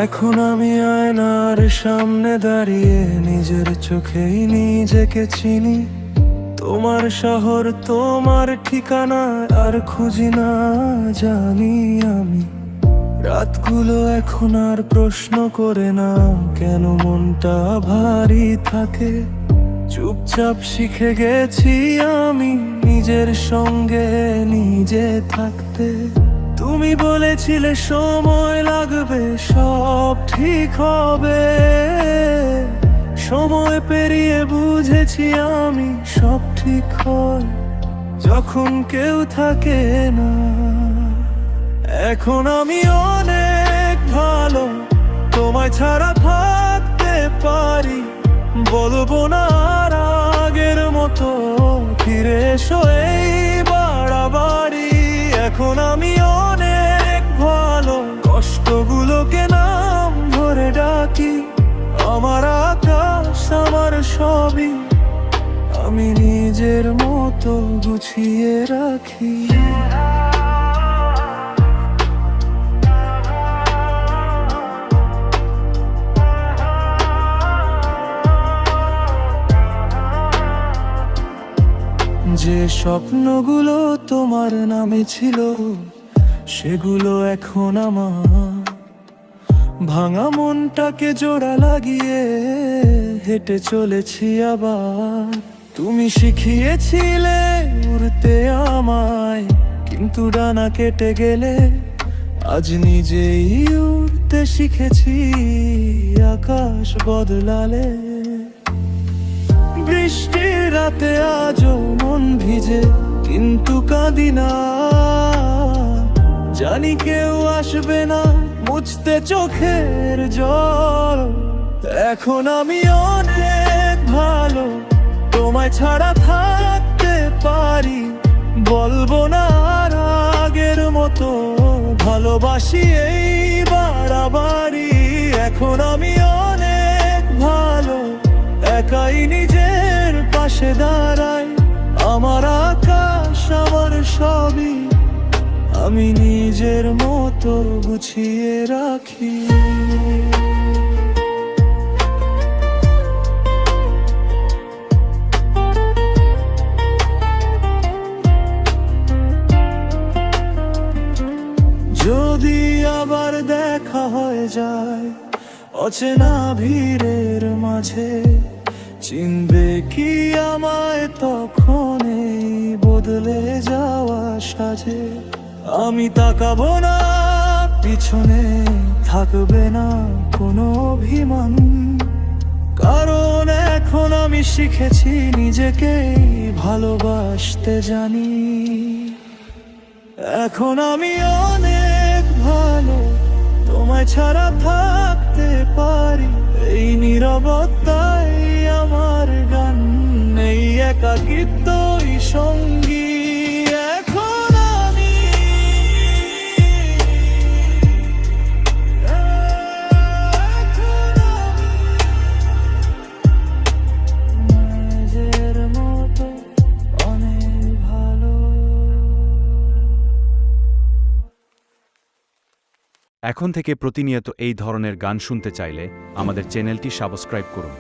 এখন আমি আয়নার সামনে দাঁড়িয়ে নিজের চোখেই নিজেকে চিনি। তোমার শহর, তোমার ঠিকানা আর খুঁজি না জানি আমি। রাতগুলো এখন আর প্রশ্ন করে না কেন মনটা ভারী থাকে। চুপচাপ শিখে গেছি আমি নিজের সঙ্গে নিজে থাকতে। তুমি বলেছিলে সময় লাগবে, সব ঠিক হবে। সময় পেরিয়ে বুঝেছি আমি সব ঠিক হয় যখন কেউ থাকে না। এখন আমি অনেক ভালো, তোমায় ছাড়া থাকতে পারি। বলবো না আর আগের মতো ফিরে এসো এই বাড়াবাড়ি। এখন আমি অনেক ভালো, কষ্টগুলোকে নাম ধরে ডাকি। আমার আকাশ, আমার সবই আমি নিজের মতো গুছিয়ে রাখি। যে স্বপ্নগুলো তোমার নামে ছিল সেগুলো এখন আমার। ভাঙা মনটাকে জোড়া লাগিয়ে হেঁটে চলেছি আবার। তুমি শিখিয়েছিলে উড়তে আমায়, কিন্তু ডানা কেটে গেলে আজ নিজেই উড়তে শিখেছি আকাশ বদলালে। বৃষ্টির রাতে আজও মন ভিজে, কিন্তু কাঁদি না। জানি কেউ আসবে না মুছতে চোখের জল। এখন আমি অনেক ভালো, তোমায় ছাড়া থাকতে পারি। বলবো না আর আগের মতো ভালোবাসি এই বাড়াবাড়ি। এখন আমি অনেক ভালো, একাই নিজের পাশে দাঁড়াই। আমার আকাশ, আমার সবই আমি নিজের মতো গুছিয়ে রাখি। যদি আবার দেখা হয়ে যায় অচেনা ভিড়ের মাঝে, চিনবে কি আমায় তখন এই বদলে যাওয়া সাজে? আমি তাকাবো না পিছনে, থাকবে না কোনো অভিমান। কারণ এখন আমি শিখেছি নিজেকেই ভালোবাসতে জানি। এখন আমি অনেক ভালো, তোমায় ছাড়া থাকতে পারি। এই নীরবতাই আমার গান, এই একাকিত্বই সঙ্গী। এখন আমি নিজের মতো অনেক ভালো। এখন থেকে প্রতিনিয়ত এই ধরনের গান শুনতে চাইলে আমাদের চ্যানেলটি সাবস্ক্রাইব করুন।